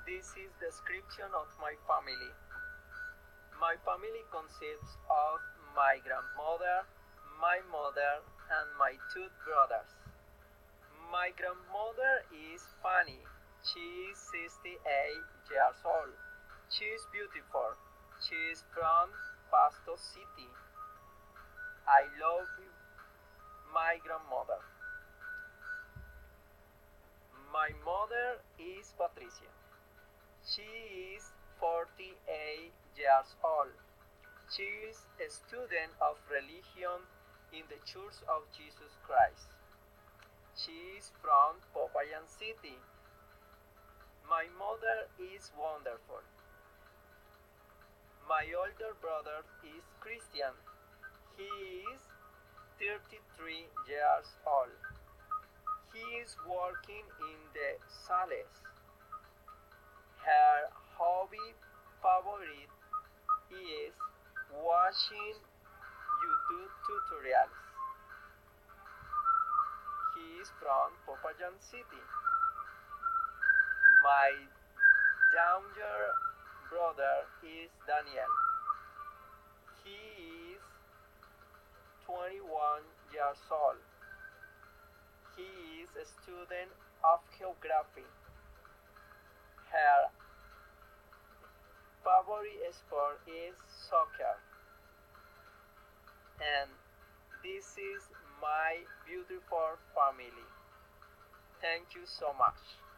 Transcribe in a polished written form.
This is the description of my family. My family consists of my grandmother, my mother, and my two brothers. My grandmother is funny. She is 68 years old. She is beautiful. She is from Pasto City. I love my grandmother. My mother is Patricia. She is 48 years old. She is a student of religion in the Church of Jesus Christ. She is from Popayan City. My mother is wonderful. My older brother is Christian. He is 33 years old. He is working in the sales. Her hobby favorite is watching YouTube tutorials. He is from Popayan City. My younger brother is Daniel. He is 21 years old. He is a student of geography. Her favorite sport is soccer. And this is my beautiful family. Thank you so much.